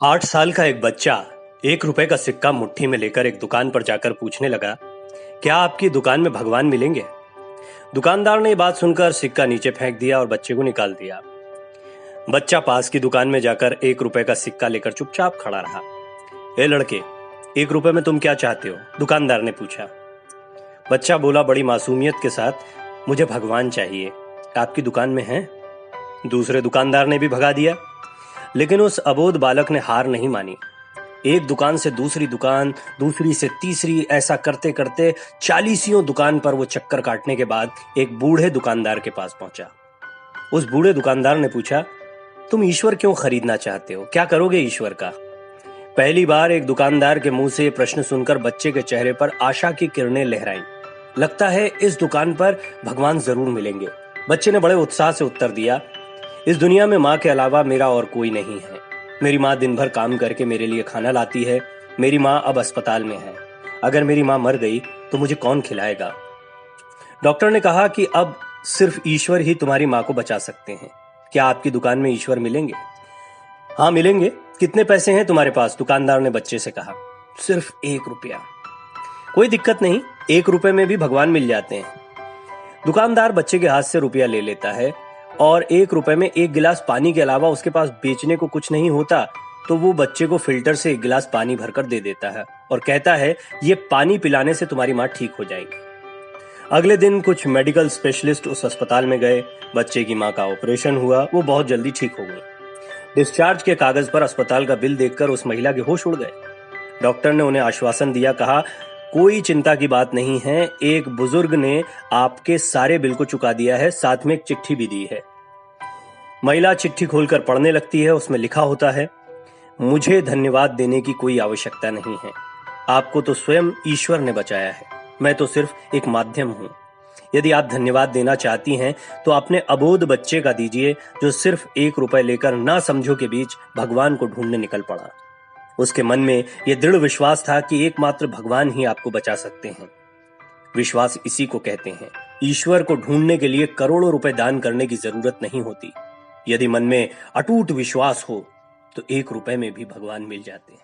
8 साल का एक बच्चा 1 रुपए का सिक्का मुट्ठी में लेकर एक दुकान पर जाकर पूछने लगा, क्या आपकी दुकान में भगवान मिलेंगे? दुकानदार ने ये बात सुनकर सिक्का नीचे फेंक दिया और बच्चे को निकाल दिया। बच्चा पास की दुकान में जाकर 1 रुपए का सिक्का लेकर चुपचाप खड़ा रहा। ए लड़के, 1 रुपए में तुम क्या चाहते हो? दुकानदार ने पूछा। बच्चा बोला बड़ी मासूमियत के साथ, मुझे भगवान चाहिए, आपकी दुकान में है? दूसरे दुकानदार ने भी भगा दिया, लेकिन उस अबोध बालक ने हार नहीं मानी। एक दुकान से दूसरी दुकान, दूसरी से तीसरी, ऐसा करते करते 40 दुकान पर वो चक्कर काटने के बाद एक बूढ़े दुकानदार के पास पहुंचा। उस बूढ़े दुकानदार ने पूछा, तुम ईश्वर क्यों खरीदना चाहते हो? क्या करोगे ईश्वर का? पहली बार एक दुकानदार के मुंह से ये प्रश्न सुनकर बच्चे के चेहरे पर आशा की किरणें लहराईं। लगता है इस दुकान पर भगवान जरूर मिलेंगे। बच्चे ने बड़े उत्साह से उत्तर दिया, इस दुनिया में माँ के अलावा मेरा और कोई नहीं है। मेरी माँ दिन भर काम करके मेरे लिए खाना लाती है। मेरी माँ अब अस्पताल में है। अगर मेरी माँ मर गई तो मुझे कौन खिलाएगा? डॉक्टर ने कहा कि अब सिर्फ ईश्वर ही तुम्हारी माँ को बचा सकते हैं। क्या आपकी दुकान में ईश्वर मिलेंगे? हाँ मिलेंगे। कितने पैसे हैं तुम्हारे पास? दुकानदार ने बच्चे से कहा। सिर्फ 1 रुपया। कोई दिक्कत नहीं, 1 रुपए में भी भगवान मिल जाते हैं। दुकानदार बच्चे के हाथ से रुपया ले लेता है और 1 रुपए में एक गिलास पानी के अलावा उसके पास बेचने को कुछ नहीं होता तो वो बच्चे को फिल्टर से एक गिलास पानी भरकर दे देता है और कहता है, ये पानी पिलाने से तुम्हारी माँ ठीक हो जाएगी। अगले दिन कुछ मेडिकल स्पेशलिस्ट उस अस्पताल में गए। बच्चे की माँ का ऑपरेशन हुआ, वो बहुत जल्दी ठीक हो गई। डिस्चार्ज के कागज पर अस्पताल का बिल देखकर उस महिला के होश उड़ गए। डॉक्टर ने उन्हें आश्वासन दिया, कहा, कोई चिंता की बात नहीं है, एक बुजुर्ग ने आपके सारे बिल को चुका दिया है, साथ में एक चिट्ठी भी दी है। महिला चिट्ठी खोलकर पढ़ने लगती है। उसमें लिखा होता है, मुझे धन्यवाद देने की कोई आवश्यकता नहीं है। आपको तो स्वयं ईश्वर ने बचाया है। मैं तो सिर्फ एक माध्यम हूं। यदि आप धन्यवाद देना चाहती हैं तो अपने अबोध बच्चे का दीजिए, जो सिर्फ 1 रुपए लेकर ना समझो के बीच भगवान को ढूंढने निकल पड़ा। उसके मन में यह दृढ़ विश्वास था कि एकमात्र भगवान ही आपको बचा सकते हैं। विश्वास इसी को कहते हैं। ईश्वर को ढूंढने के लिए करोड़ों रुपए दान करने की जरूरत नहीं होती। यदि मन में अटूट विश्वास हो तो 1 रुपए में भी भगवान मिल जाते हैं।